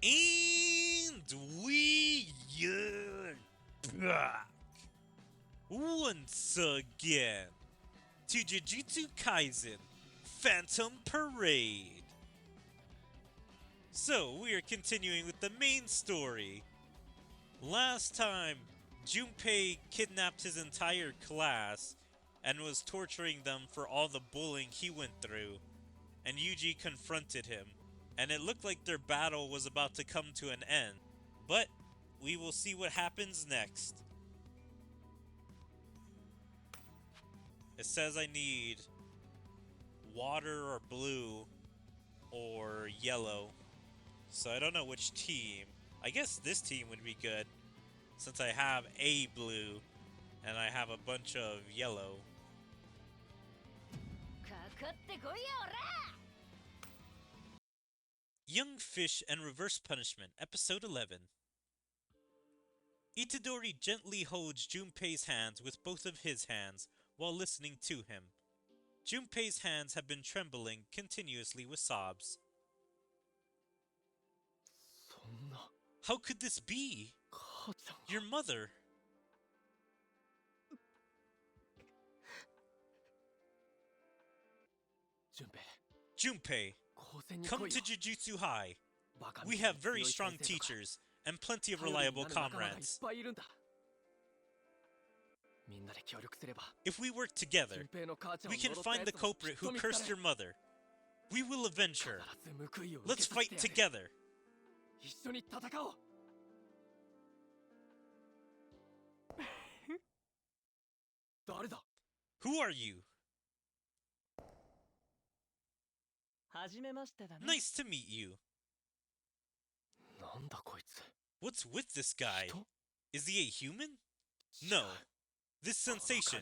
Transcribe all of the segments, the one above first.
And we are back once again to Jujutsu Kaisen Phantom Parade. So, we are continuing with the main story. Last time, Junpei kidnapped his entire class and was torturing them for all the bullying he went through, and Yuji confronted him, and it looked like their battle was about to come to an end. But we will see what happens next. It says I need water or blue or yellow. So I don't know which team. I guess this team would be good since I have a blue and I have a bunch of yellow. Young Fish and Reverse Punishment, Episode 11. Itadori gently holds Junpei's hands with both of his hands while listening to him. Junpei's hands have been trembling continuously with sobs. How could this be? Your mother. Junpei, come to Jujutsu High. We have very strong teachers and plenty of reliable comrades. If we work together, we can find the culprit who cursed your mother. We will avenge her. Let's fight together. Who are you? Nice to meet you. What's with this guy? Is he a human? No. This sensation.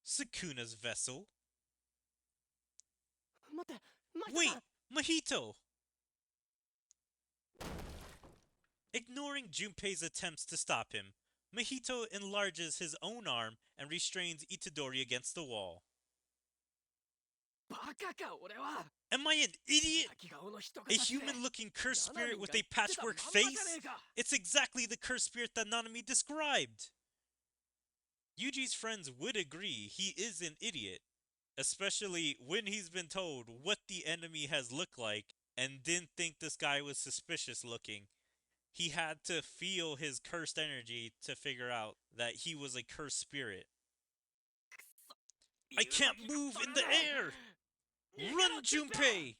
Sukuna's vessel. Wait! Mahito! Ignoring Junpei's attempts to stop him, Mahito enlarges his own arm and restrains Itadori against the wall. Am I an idiot? A human-looking cursed spirit with a patchwork face? It's exactly the cursed spirit that Nanami described! Yuji's friends would agree he is an idiot, especially when he's been told what the enemy has looked like and didn't think this guy was suspicious looking. He had to feel his cursed energy to figure out that he was a cursed spirit. I can't move in the air! Run, Junpei!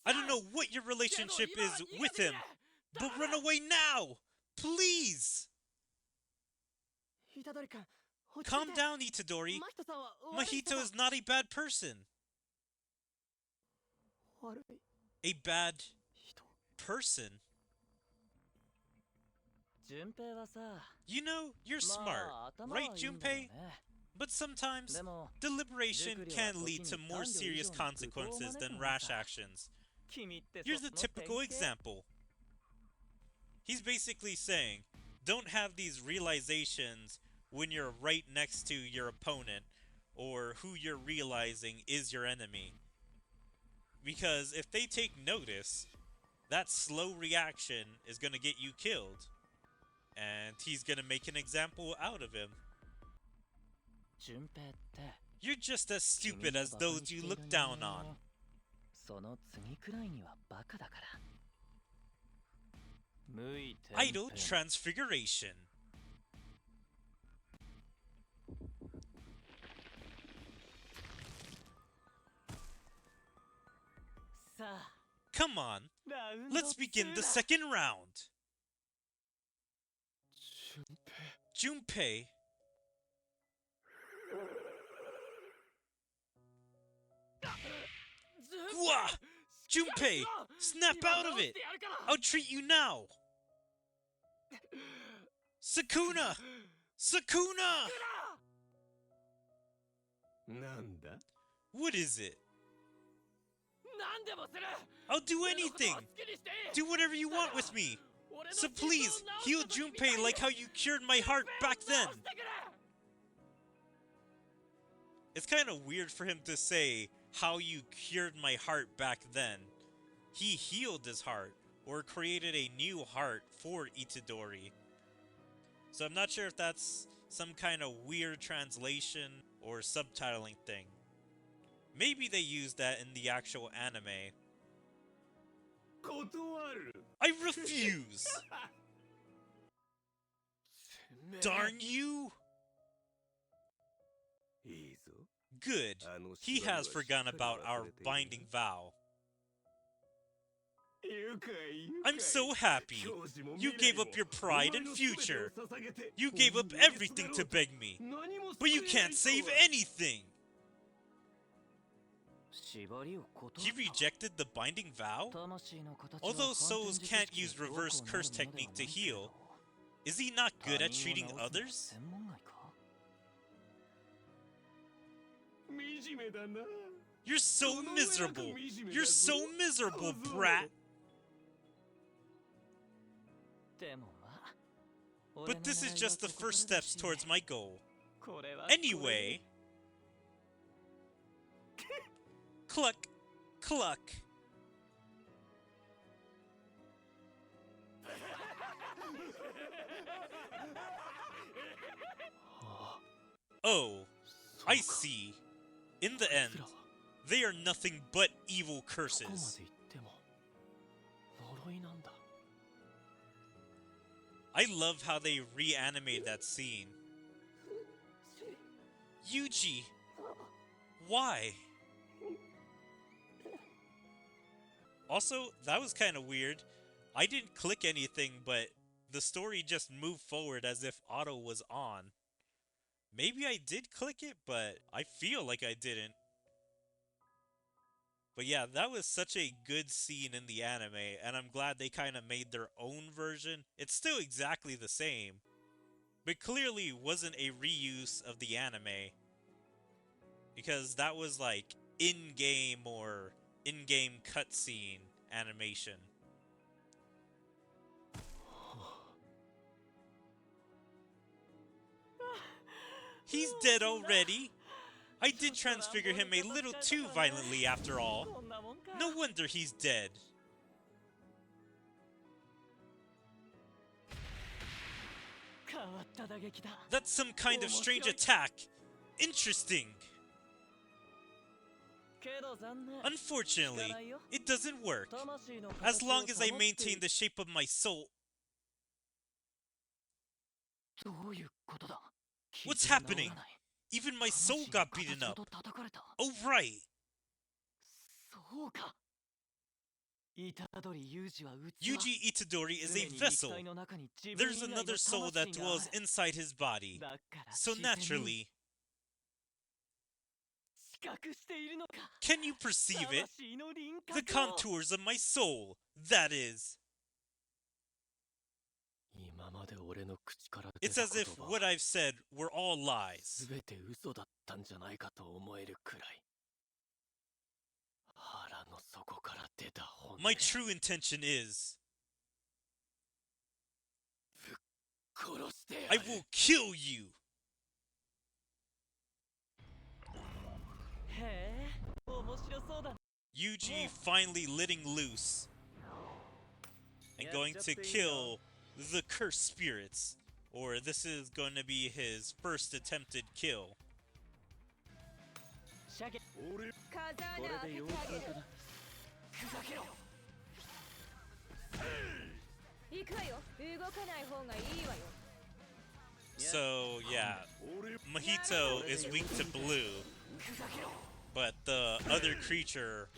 I don't know what your relationship is with him, but run away now! Please! Calm down, Itadori. Mahito is not a bad person. A bad person? You know, you're smart, right, Junpei? But sometimes, deliberation can lead to more serious consequences than rash actions. You're the typical example. He's basically saying, don't have these realizations when you're right next to your opponent, or who you're realizing is your enemy. Because if they take notice, that slow reaction is going to get you killed. And he's going to make an example out of him. You're just as stupid as those you look down on. Idle Transfiguration. Come on, let's begin the second round. Junpei. Gua! Junpei, snap out of it! I'll treat you now! Sukuna! Sukuna! What is it? I'll do anything! Do whatever you want with me! So please, heal Junpei like how you cured my heart back then! It's kind of weird for him to say, how you cured my heart back then. He healed his heart, or created a new heart for Itadori. So I'm not sure if that's some kind of weird translation or subtitling thing. Maybe they used that in the actual anime. I refuse! Darn you! Good. He has forgotten about our binding vow. I'm so happy. You gave up your pride and future. You gave up everything to beg me. But you can't save anything! He rejected the binding vow? Although souls can't use reverse curse technique to heal, is he not good at treating others? You're so miserable! You're so miserable, brat! But this is just the first steps towards my goal. Anyway... Cluck! Cluck! Oh, I see. In the end, they are nothing but evil curses. I love how they reanimated that scene. Yuji! Why? Also, that was kind of weird. I didn't click anything, but the story just moved forward as if auto was on. Maybe I did click it, but I feel like I didn't. But yeah, that was such a good scene in the anime, and I'm glad they kind of made their own version. It's still exactly the same, but clearly wasn't a reuse of the anime. Because that was like in-game or in-game cutscene animation. He's dead already! I did transfigure him a little too violently after all. No wonder he's dead. That's some kind of strange attack. Interesting. Unfortunately, it doesn't work. As long as I maintain the shape of my soul... What's happening? Even my soul got beaten up. Oh, right. Yuji Itadori is a vessel. There's another soul that dwells inside his body. So naturally... Can you perceive it? The contours of my soul, that is. It's as if what I've said were all lies. My true intention is... I will kill you! Yuji finally letting loose and going to kill the cursed spirits, or this is going to be his first attempted kill. So yeah, Mahito is weak to blue, but the other creature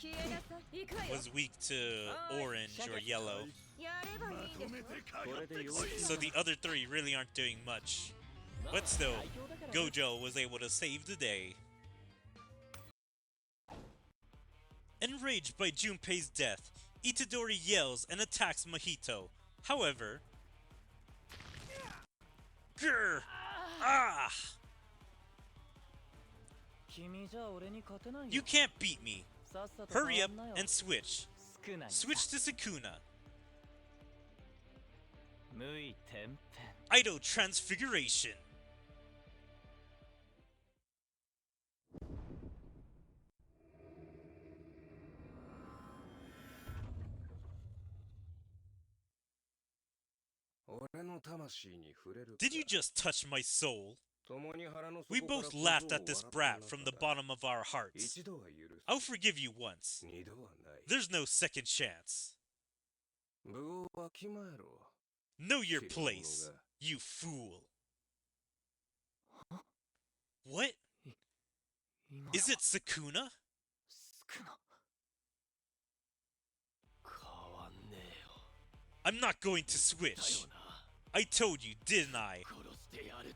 was weak to orange or yellow. So the other three really aren't doing much. But still, Gojo was able to save the day. Enraged by Junpei's death, Itadori yells and attacks Mahito. However... Grr! Ah! You can't beat me. Hurry up and switch. Switch to Sukuna. Idol Transfiguration. Did you just touch my soul? We both laughed at this brat from the bottom of our hearts. I'll forgive you once. There's no second chance. Know your place, you fool. What? Is it Sukuna? I'm not going to switch. I told you, didn't I?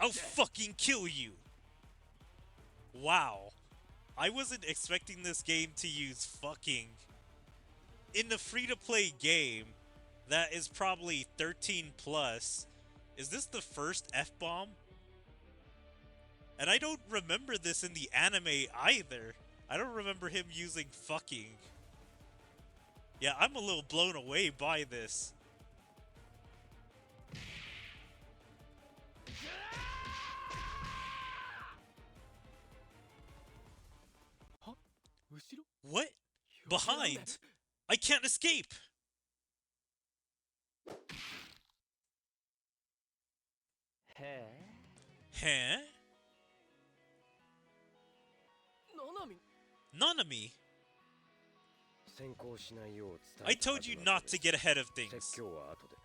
I'll fucking kill you. Wow. I wasn't expecting this game to use fucking. In the free-to-play game that is probably 13 plus, is this the first F-bomb? And I don't remember this in the anime either. I don't remember him using fucking. Yeah, I'm a little blown away by this. What? Behind? I can't escape! Huh? Nanami? I told you not to get ahead of things.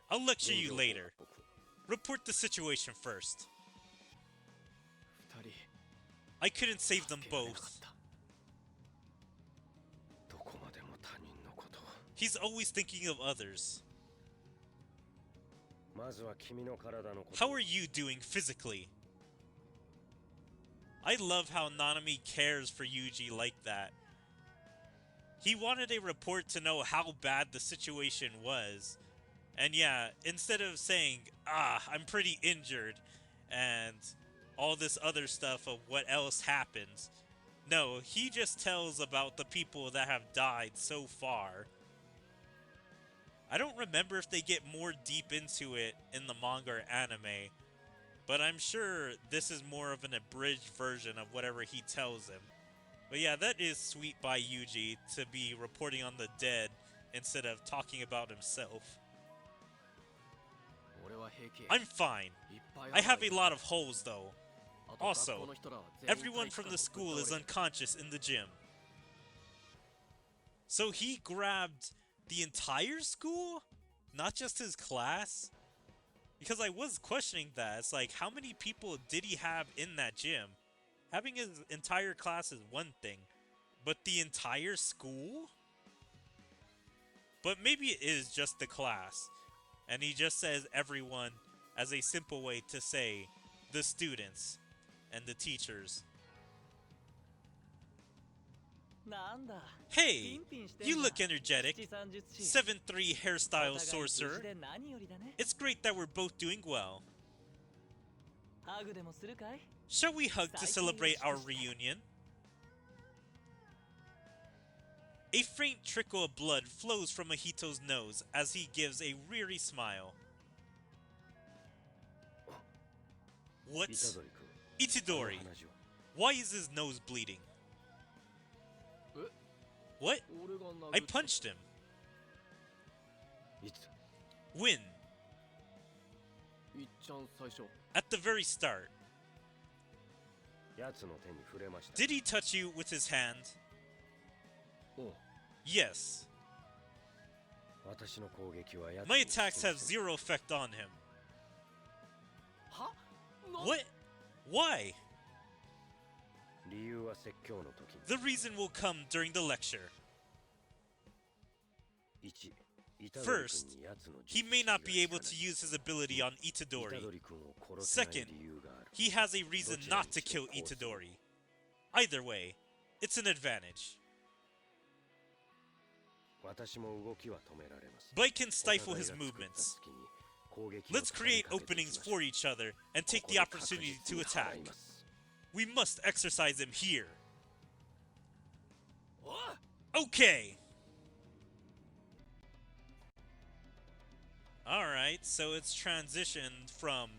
I'll lecture you later. Report the situation first. I couldn't save them both. He's always thinking of others. How are you doing physically? I love how Nanami cares for Yuji like that. He wanted a report to know how bad the situation was. And yeah, instead of saying, I'm pretty injured, and all this other stuff of what else happens, no, he just tells about the people that have died so far. I don't remember if they get more deep into it in the manga or anime, but I'm sure this is more of an abridged version of whatever he tells him. But yeah, that is sweet by Yuji to be reporting on the dead instead of talking about himself. I'm fine. I have a lot of holes though. Also, everyone from the school is unconscious in the gym. So he grabbed the entire school? Not just his class? Because I was questioning that. It's like, how many people did he have in that gym? Having his entire class is one thing, but the entire school? But maybe it is just the class, and he just says everyone as a simple way to say the students and the teachers. Hey, you look energetic. 7-3 hairstyle sorcerer. It's great that we're both doing well. Shall we hug to celebrate our reunion? A faint trickle of blood flows from Mahito's nose as he gives a weary smile. What? Itadori, why is his nose bleeding? What? I punched him. When? At the very start. Did he touch you with his hand? Yes. My attacks have zero effect on him. What? Why? The reason will come during the lecture. First, he may not be able to use his ability on Itadori. Second, he has a reason not to kill Itadori. Either way, it's an advantage. But I can stifle his movements. Let's create openings for each other and take the opportunity to attack. We must exercise him here. Okay. Alright, so it's transitioned from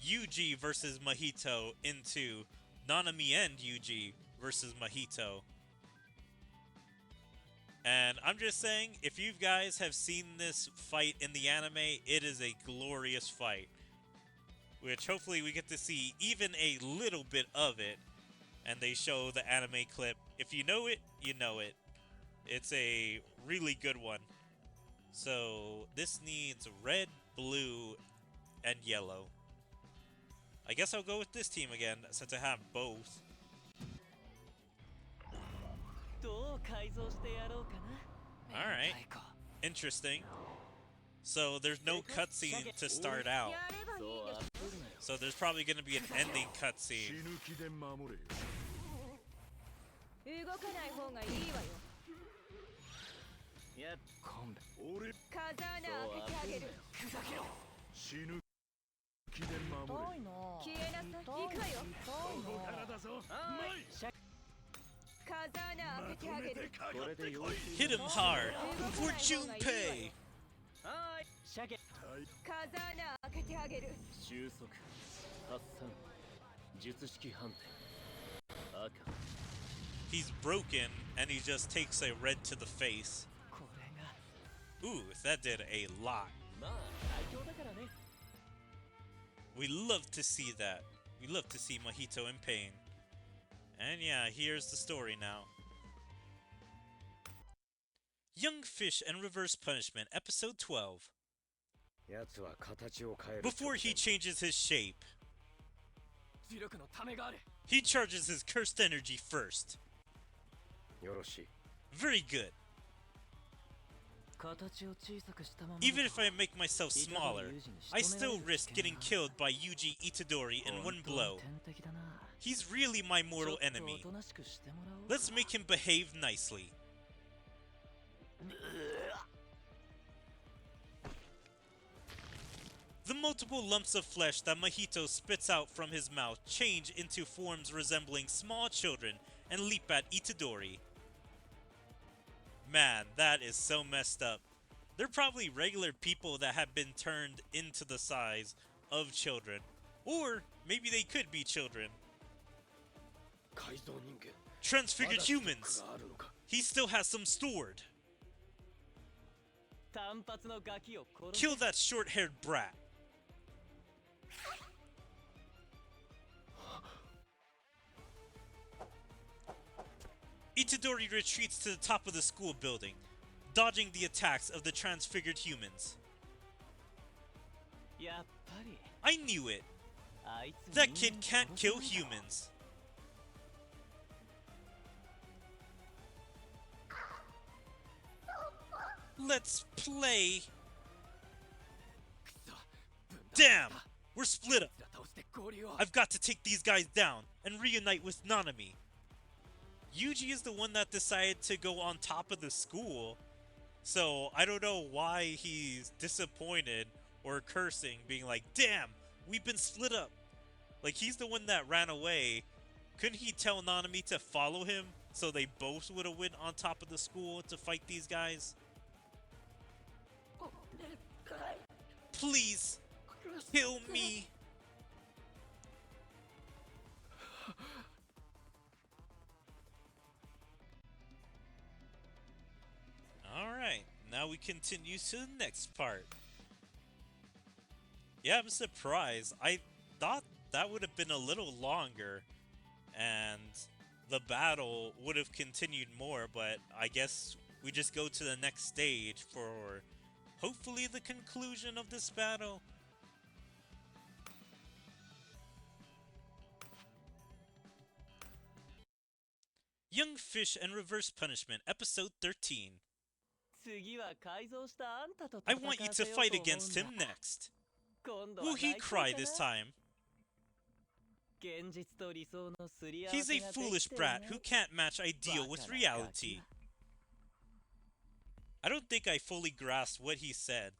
Yuji versus Mahito into Nanami and Yuji versus Mahito. And I'm just saying, if you guys have seen this fight in the anime, it is a glorious fight. which hopefully we get to see even a little bit of it. And they show the anime clip. If you know it, you know it. It's a really good one. So this needs red, blue, and yellow. I guess I'll go with this team again, since I have both. Alright. Interesting. So there's no cutscene to start out. So there's probably going to be an ending cutscene. Hit him hard for Junpei! He's broken, and he just takes a red to the face. Ooh, that did a lot. We love to see that. We love to see Mahito in pain. And yeah, here's the story now. Young Fish and Reverse Punishment, Episode 12. Before he changes his shape, he charges his cursed energy first. Very good. Even if I make myself smaller, I still risk getting killed by Yuji Itadori in one blow. He's really my mortal enemy. Let's make him behave nicely. The multiple lumps of flesh that Mahito spits out from his mouth change into forms resembling small children and leap at Itadori. Man, that is so messed up. They're probably regular people that have been turned into the size of children. Or maybe they could be children. Transfigured humans! He still has some stored. Kill that short-haired brat. Itadori retreats to the top of the school building, dodging the attacks of the transfigured humans. I knew it! That kid can't kill humans. Let's play! Damn! We're split up! I've got to take these guys down and reunite with Nanami. Yuji is the one that decided to go on top of the school, so I don't know why he's disappointed or cursing, being like, damn, we've been split up. Like, he's the one that ran away. Couldn't he tell Nanami to follow him so they both would have went on top of the school to fight these guys? Please, kill me. Alright, now we continue to the next part. Yeah, I'm surprised. I thought that would have been a little longer and the battle would have continued more, but I guess we just go to the next stage for hopefully the conclusion of this battle. Young Fish and Reverse Punishment, Episode 13. I want you to fight against him next. Will he cry this time? He's a foolish brat who can't match ideal with reality. I don't think I fully grasped what he said.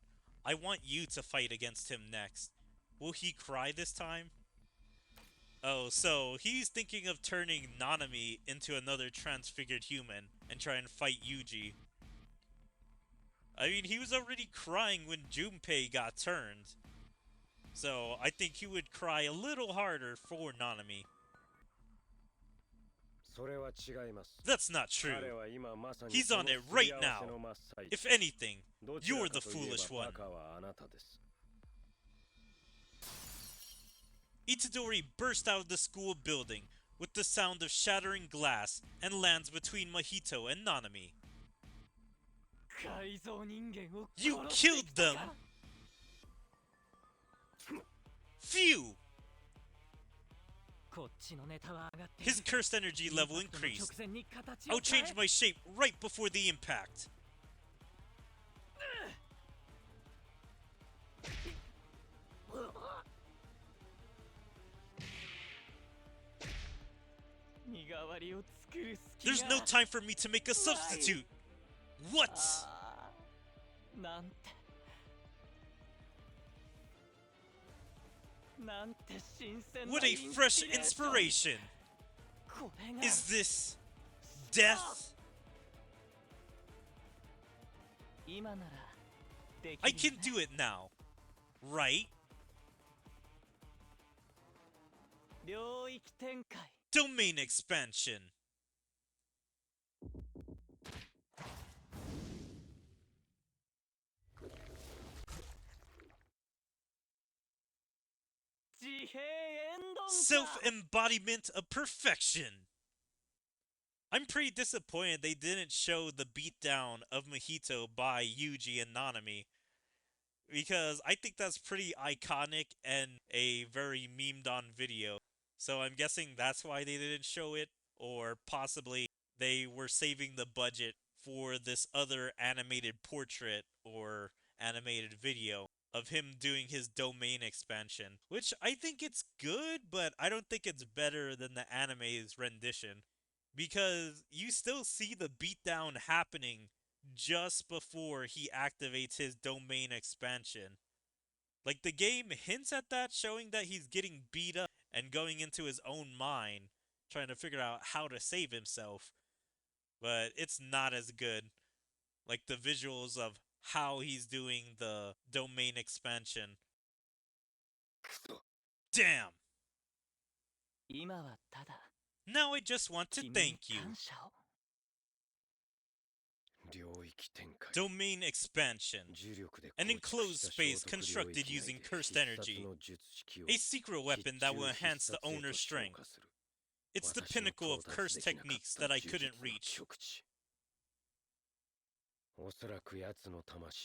I want you to fight against him next. Will he cry this time? Oh, so he's thinking of turning Nanami into another transfigured human and try and fight Yuji. I mean, he was already crying when Junpei got turned. So I think he would cry a little harder for Nanami. That's not true. He's on it right now. If anything, you're the foolish one. Itadori bursts out of the school building with the sound of shattering glass and lands between Mahito and Nanami. You killed them! Phew! His cursed energy level increased. I'll change my shape right before the impact. There's no time for me to make a substitute! What? What a fresh inspiration! Is this death? I can do it now, right? Domain expansion. Self-embodiment of perfection. I'm pretty disappointed they didn't show the beatdown of Mahito by Yuji and Nanami, because I think that's pretty iconic and a very memed on video. So I'm guessing that's why they didn't show it, or possibly they were saving the budget for this other animated portrait or animated video of him doing his domain expansion, which I think it's good, but I don't think it's better than the anime's rendition, because you still see the beatdown happening just before he activates his domain expansion. Like, the game hints at that, showing that he's getting beat up and going into his own mind, trying to figure out how to save himself. But it's not as good. Like, the visuals of how he's doing the domain expansion. Damn! Now I just want to thank you. Domain expansion. An enclosed space constructed using cursed energy. A secret weapon that will enhance the owner's strength. It's the pinnacle of cursed techniques that I couldn't reach.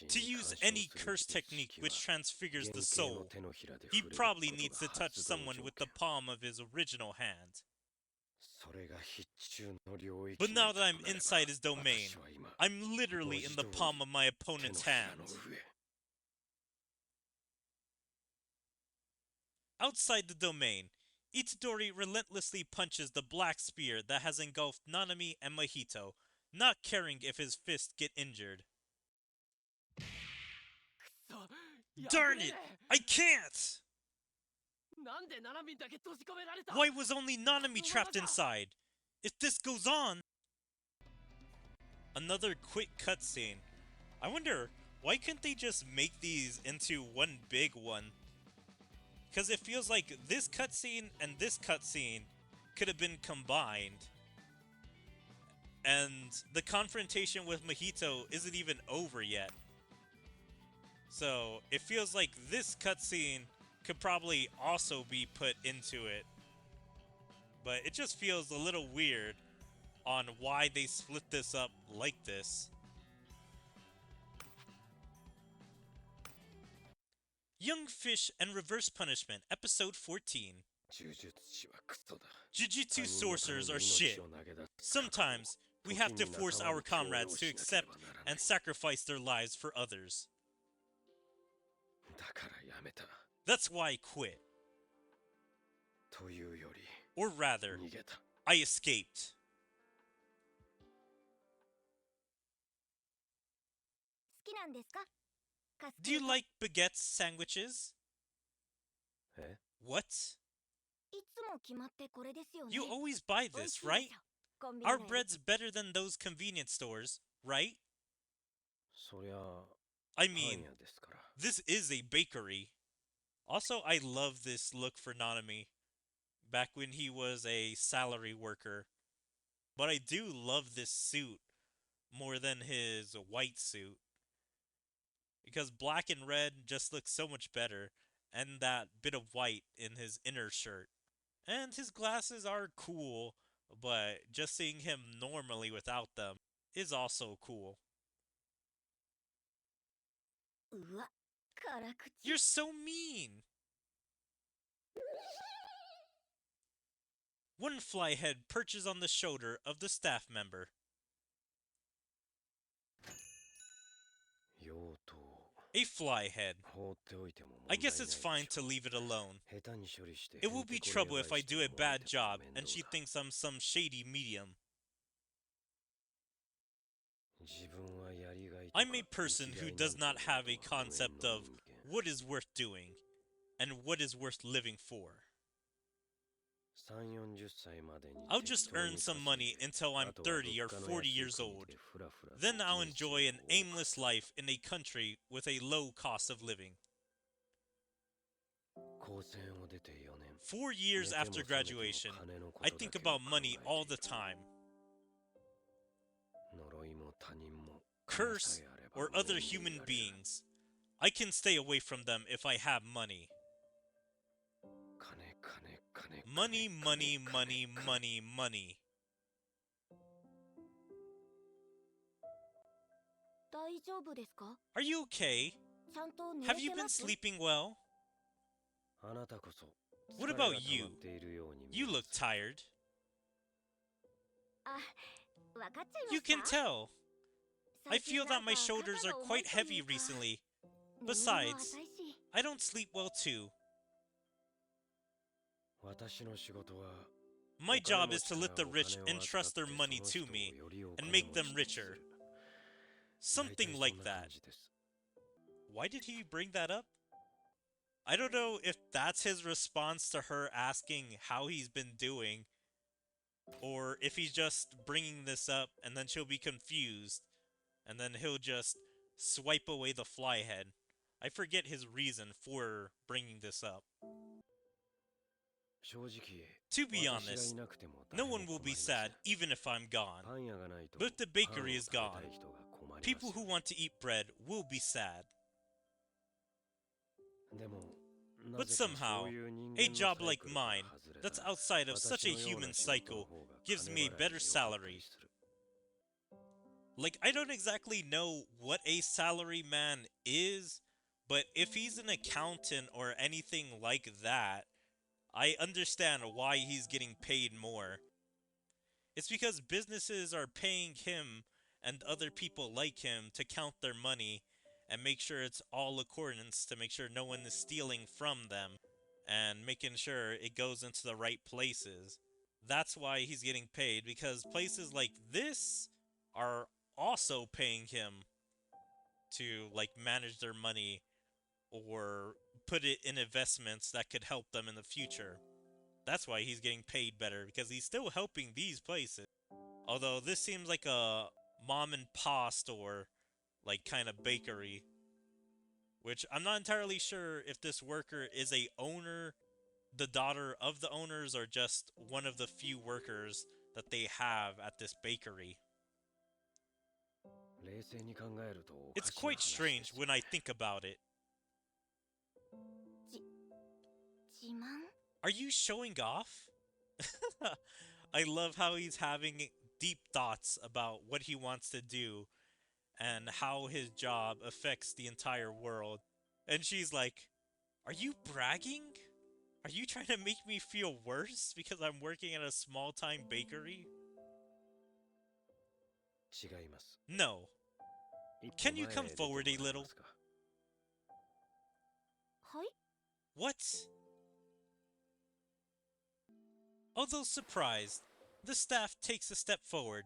To use any cursed technique which transfigures the soul, he probably needs to touch someone with the palm of his original hand. But now that I'm inside his domain, I'm literally in the palm of my opponent's hand. Outside the domain, Itadori relentlessly punches the black spear that has engulfed Nanami and Mahito, not caring if his fists get injured. Darn it! I can't! Why was only Nanami trapped inside? If this goes on... Another quick cutscene. I wonder, why couldn't they just make these into one big one? Because it feels like this cutscene and this cutscene could have been combined. And the confrontation with Mahito isn't even over yet. So, it feels like this cutscene could probably also be put into it. But it just feels a little weird on why they split this up like this. Young Fish and Reverse Punishment, Episode 14. Jujutsu sorcerers are shit. Sometimes, we have to force our comrades to accept and sacrifice their lives for others. That's why I quit. Or rather, I escaped. Do you like baguette sandwiches? What? You always buy this, right? Our bread's better than those convenience stores, right? I mean, this is a bakery. Also, I love this look for Nanami, back when he was a salary worker. But I do love this suit more than his white suit, because black and red just looks so much better. and that bit of white in his inner shirt. And his glasses are cool, but just seeing him normally without them is also cool. You're so mean! One flyhead perches on the shoulder of the staff member. A flyhead. I guess it's fine to leave it alone. It will be trouble if I do a bad job and she thinks I'm some shady medium. I'm a person who does not have a concept of what is worth doing and what is worth living for. I'll just earn some money until I'm 30 or 40 years old. Then I'll enjoy an aimless life in a country with a low cost of living. 4 years after graduation, I think about money all the time. Curse or other human beings. I can stay away from them if I have money. Money, money, money, money, money. Are you okay? Have you been sleeping well? What about you? You look tired. You can tell. I feel that my shoulders are quite heavy recently. Besides, I don't sleep well too. My job is to let the rich entrust their money to me and make them richer. Something like that. Why did he bring that up? I don't know if that's his response to her asking how he's been doing, or if he's just bringing this up and then she'll be confused, and then he'll just swipe away the flyhead. I forget his reason for bringing this up. To be honest, no one will be sad even if I'm gone. But if the bakery is gone, people who want to eat bread will be sad. But somehow, a job like mine, that's outside of such a human cycle, gives me a better salary. Like, I don't exactly know what a salary man is, but if he's an accountant or anything like that, I understand why he's getting paid more. It's because businesses are paying him and other people like him to count their money and make sure it's all accordance, to make sure no one is stealing from them and making sure it goes into the right places. That's why he's getting paid, because places like this are also paying him to, like, manage their money or put it in investments that could help them in the future. That's why he's getting paid better, because he's still helping these places. Although this seems like a mom and pop store, like, kind of bakery. Which I'm not entirely sure if this worker is a owner, the daughter of the owners, or just one of the few workers that they have at this bakery. It's quite strange when I think about it. Are you showing off? I love how he's having deep thoughts about what he wants to do and how his job affects the entire world. And she's like, are you bragging? Are you trying to make me feel worse because I'm working at a small-time bakery? No. Can you come forward a little? What? Although surprised, the staff takes a step forward.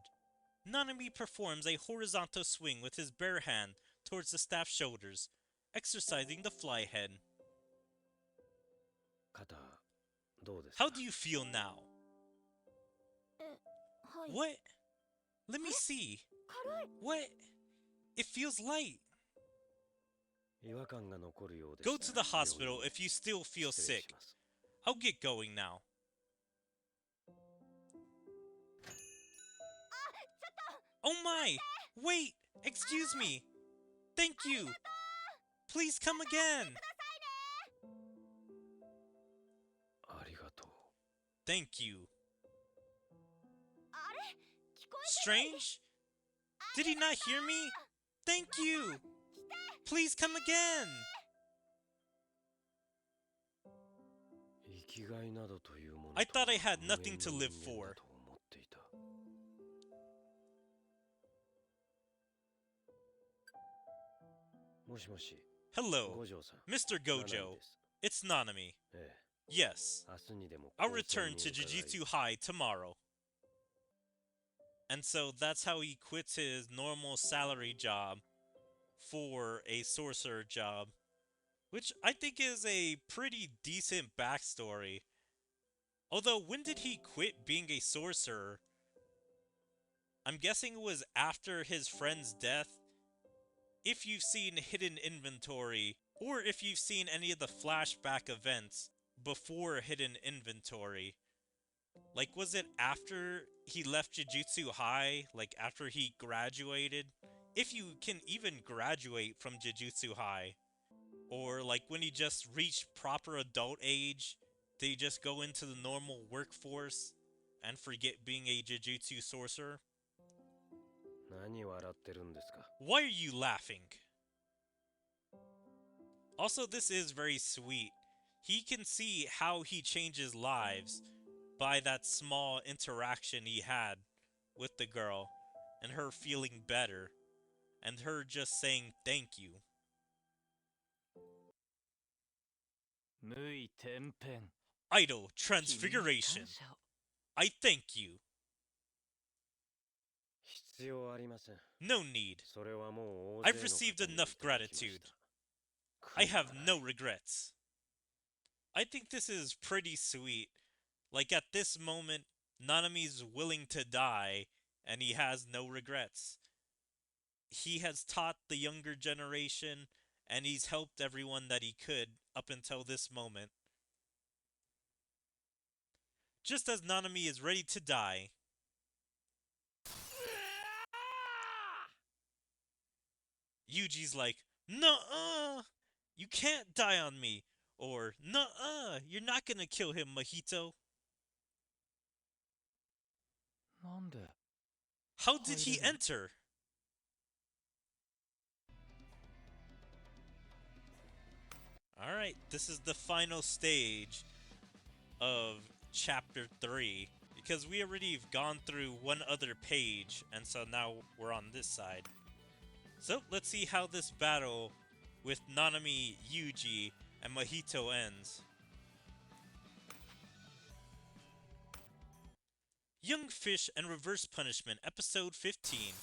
Nanami performs a horizontal swing with his bare hand towards the staff's shoulders, exercising the flyhead. How do you feel now? What? Let me see. What? It feels light. Go to the hospital if you still feel sick. I'll get going now. Oh my! Wait! Excuse me! Thank you! Please come again! Thank you. Strange? Did he not hear me? Thank you! Please come again! I thought I had nothing to live for. Hello, Mr. Gojo. It's Nanami. Yes, I'll return to Jujutsu High tomorrow. And so that's how he quits his normal salary job for a sorcerer job, which I think is a pretty decent backstory. Although, when did he quit being a sorcerer? I'm guessing it was after his friend's death. If you've seen Hidden Inventory, or if you've seen any of the flashback events before Hidden Inventory, like, was it after he left Jujutsu High? Like, after he graduated? If you can even graduate from Jujutsu High. Or, like, when he just reached proper adult age, did he just go into the normal workforce and forget being a Jujutsu sorcerer? Why are you laughing? Also, this is very sweet. He can see how he changes lives by that small interaction he had with the girl, and her feeling better, and her just saying thank you. Idol transfiguration. I thank you. No need. I've received enough gratitude. I have no regrets. I think this is pretty sweet. Like, at this moment, Nanami's willing to die, and he has no regrets. He has taught the younger generation, and he's helped everyone that he could up until this moment. Just as Nanami is ready to die, Yuji's like, "Nuh-uh! You can't die on me!" Or, "Nuh-uh! You're not gonna kill him, Mahito!" How did he enter? Alright, this is the final stage of Chapter 3. Because we already have gone through one other page, and so now we're on this side. So, let's see how this battle with Nanami, Yuji, and Mahito ends. Young Fish and Reverse Punishment, Episode 15.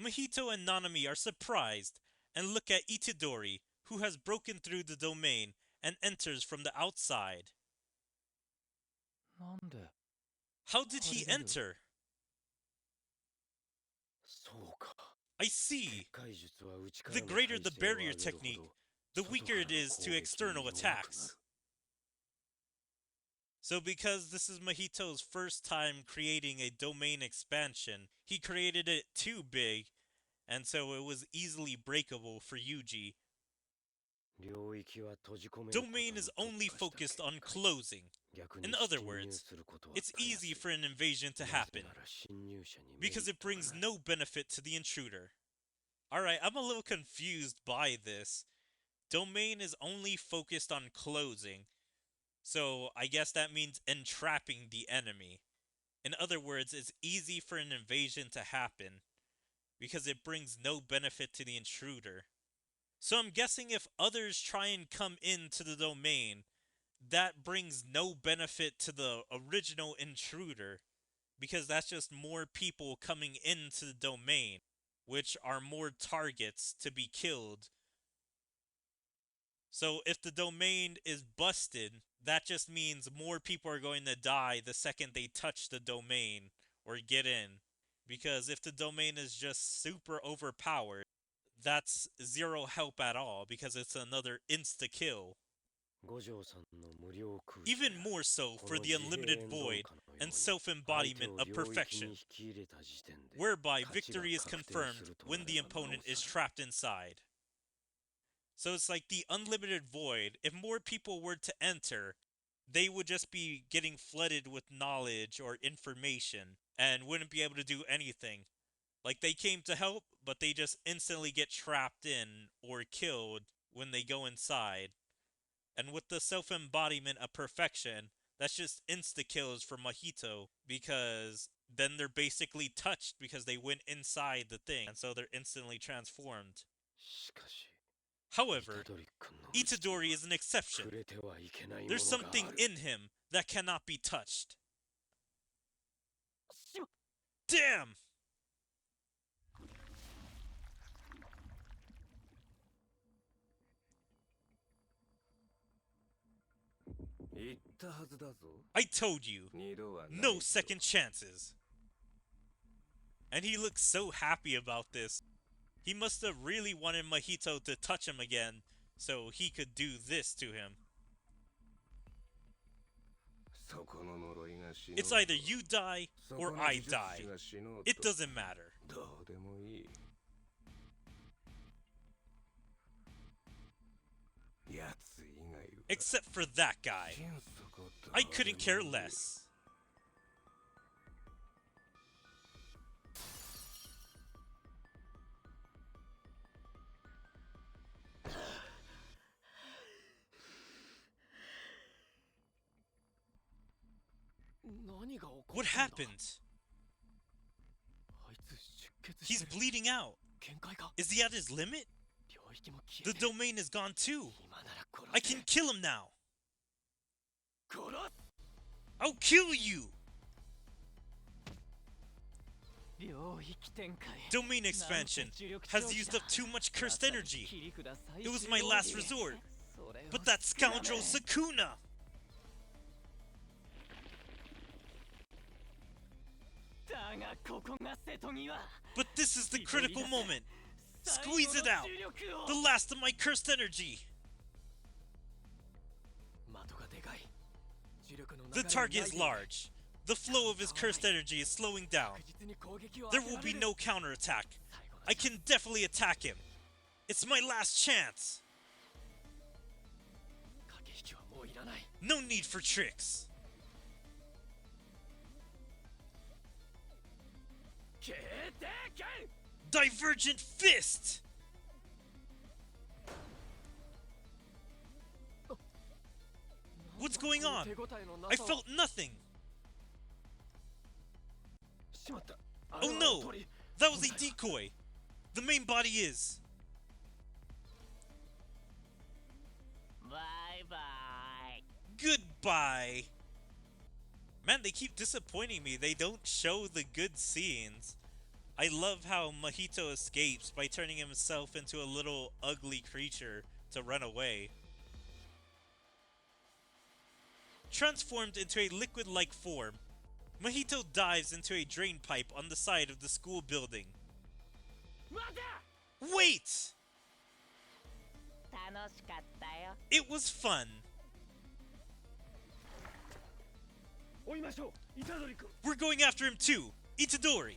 Mahito and Nanami are surprised and look at Itadori, who has broken through the domain and enters from the outside. How did he enter? I see. The greater the barrier technique, the weaker it is to external attacks. So because this is Mahito's first time creating a domain expansion, he created it too big, and so it was easily breakable for Yuji. Domain is only focused on closing. In other words, it's easy for an invasion to happen, because it brings no benefit to the intruder. Alright, I'm a little confused by this. Domain is only focused on closing, so I guess that means entrapping the enemy. In other words, it's easy for an invasion to happen, because it brings no benefit to the intruder. So I'm guessing if others try and come into the domain, that brings no benefit to the original intruder, because that's just more people coming into the domain, which are more targets to be killed. So if the domain is busted, that just means more people are going to die the second they touch the domain or get in. Because if the domain is just super overpowered, that's zero help at all, because it's another insta-kill. Even more so for the unlimited void and self-embodiment of perfection, whereby victory is confirmed when the opponent is trapped inside. So it's like the unlimited void. If more people were to enter, they would just be getting flooded with knowledge or information and wouldn't be able to do anything. Like they came to help, but they just instantly get trapped in or killed when they go inside. And with the self-embodiment of perfection, that's just insta-kills for Mahito, because then they're basically touched because they went inside the thing, and so they're instantly transformed. However, Itadori is an exception. There's something in him that cannot be touched. Damn! I told you, no second chances. And he looks so happy about this. He must have really wanted Mahito to touch him again, so he could do this to him. It's either you die, or I die. It doesn't matter. Except for that guy. I couldn't care less. What happened? He's bleeding out. Is he at his limit? The domain is gone too. I can kill him now. I'll kill you! Domain expansion has used up too much cursed energy. It was my last resort. But that scoundrel Sukuna! But this is the critical moment. Squeeze it out! The last of my cursed energy! The target is large. The flow of his cursed energy is slowing down. There will be no counterattack. I can definitely attack him. It's my last chance. No need for tricks. Divergent Fist! What's going on? I felt nothing! Oh no! That was a decoy! The main body is... Bye-bye! Goodbye! Man, they keep disappointing me. They don't show the good scenes. I love how Mahito escapes by turning himself into a little ugly creature to run away. Transformed into a liquid-like form, Mahito dives into a drain pipe on the side of the school building. Wait! It was fun. We're going after him too! Itadori!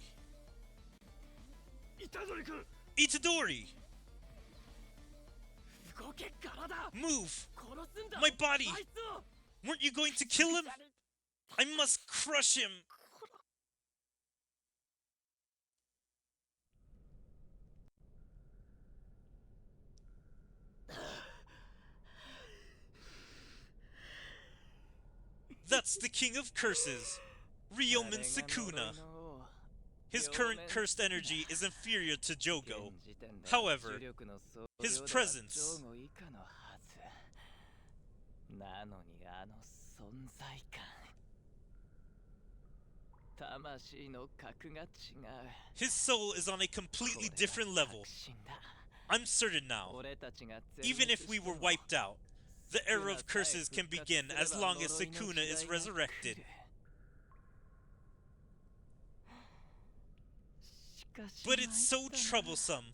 Itadori! Move! My body! Weren't you going to kill him? I must crush him! That's the King of Curses, Ryomen Sukuna. His current cursed energy is inferior to Jogo. However, his presence... His soul is on a completely different level. I'm certain now. Even if we were wiped out, the era of curses can begin as long as Sukuna is resurrected. But it's so troublesome.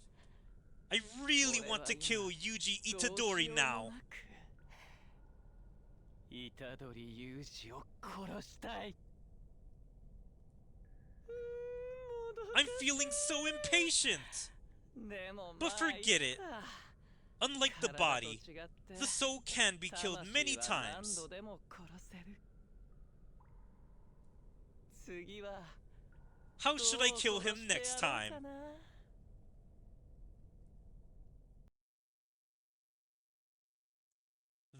I really want to kill Yuji Itadori now. I'm feeling so impatient. But forget it. Unlike the body, the soul can be killed many times. How should I kill him next time?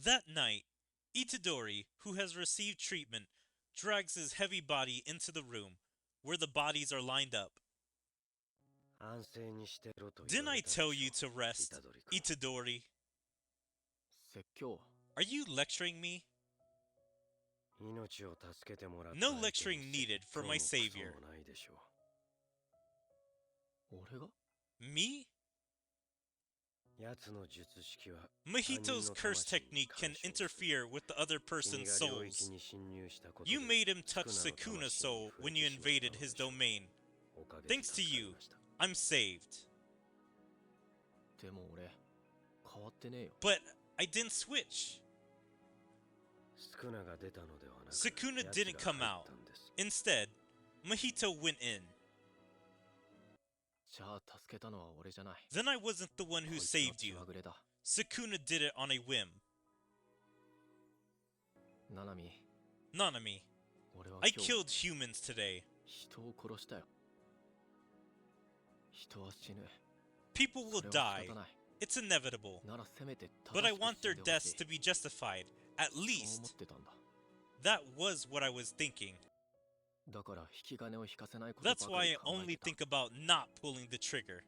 That night, Itadori, who has received treatment, drags his heavy body into the room, where the bodies are lined up. Didn't I tell you to rest, Itadori? Are you lecturing me? No lecturing needed for my savior. Me? Mahito's curse technique can interfere with the other person's souls. You made him touch Sukuna's soul when you invaded his domain. Thanks to you, I'm saved. But I didn't switch. Sukuna didn't come out. Instead, Mahito went in. Then I wasn't the one who saved you. Sukuna did it on a whim. Nanami, I killed humans today. People will die. It's inevitable. But I want their deaths to be justified, at least. That was what I was thinking. That's why I only think about not pulling the trigger.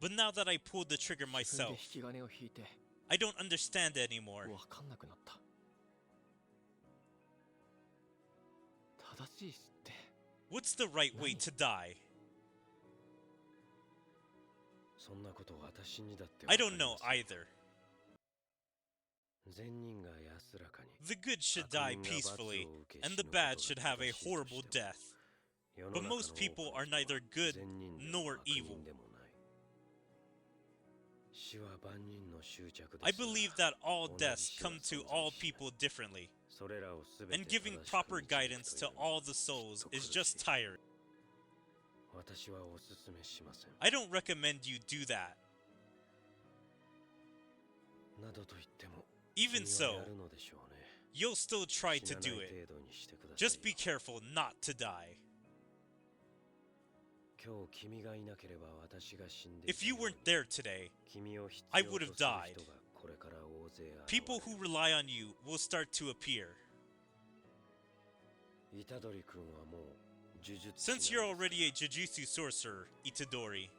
But now that I pulled the trigger myself, I don't understand anymore. What's the right way to die? I don't know either. The good should die peacefully, and the bad should have a horrible death. But most people are neither good nor evil. I believe that all deaths come to all people differently, and giving proper guidance to all the souls is just tiring. I don't recommend you do that. Even so, you'll still try to do it. Just be careful not to die. If you weren't there today, I would have died. People who rely on you will start to appear. Since you're already a Jujutsu sorcerer, Itadori,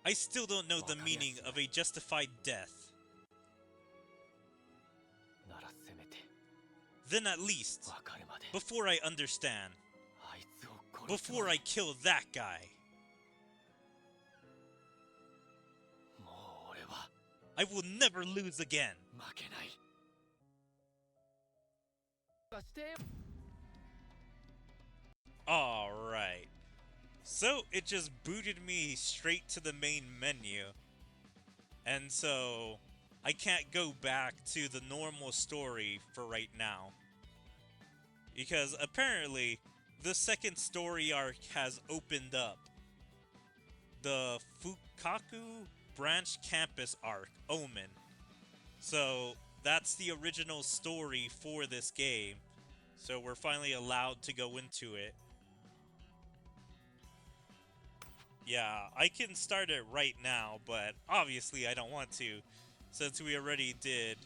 I still don't know the meaning of a justified death. Then at least, before I understand, before I kill that guy, I will never lose again. Alright. So it just booted me straight to the main menu. And so I can't go back to the normal story for right now. Because apparently the second story arc has opened up. The Fukaku Branch Campus arc, Omen. So that's the original story for this game. So we're finally allowed to go into it. Yeah, I can start it right now, but obviously I don't want to, since we already did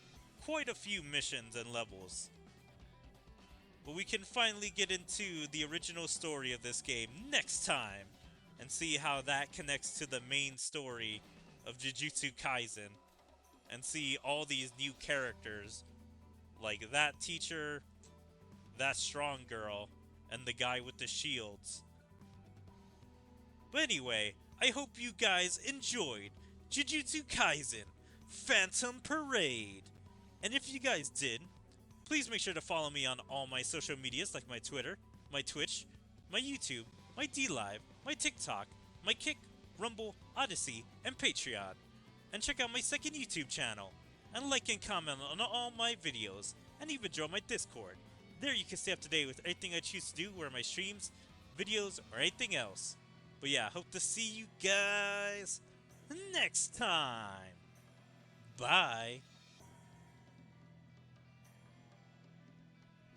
quite a few missions and levels. But we can finally get into the original story of this game next time, and see how that connects to the main story of Jujutsu Kaisen, and see all these new characters, like that teacher, that strong girl, and the guy with the shields. But anyway, I hope you guys enjoyed Jujutsu Kaisen Phantom Parade. And if you guys did, please make sure to follow me on all my social medias like my Twitter, my Twitch, my YouTube, my DLive, my TikTok, my Kick, Rumble, Odyssey, and Patreon. And check out my second YouTube channel. And like and comment on all my videos. And even join my Discord. There you can stay up to date with everything I choose to do, where my streams, videos, or anything else. But yeah, hope to see you guys next time. Bye.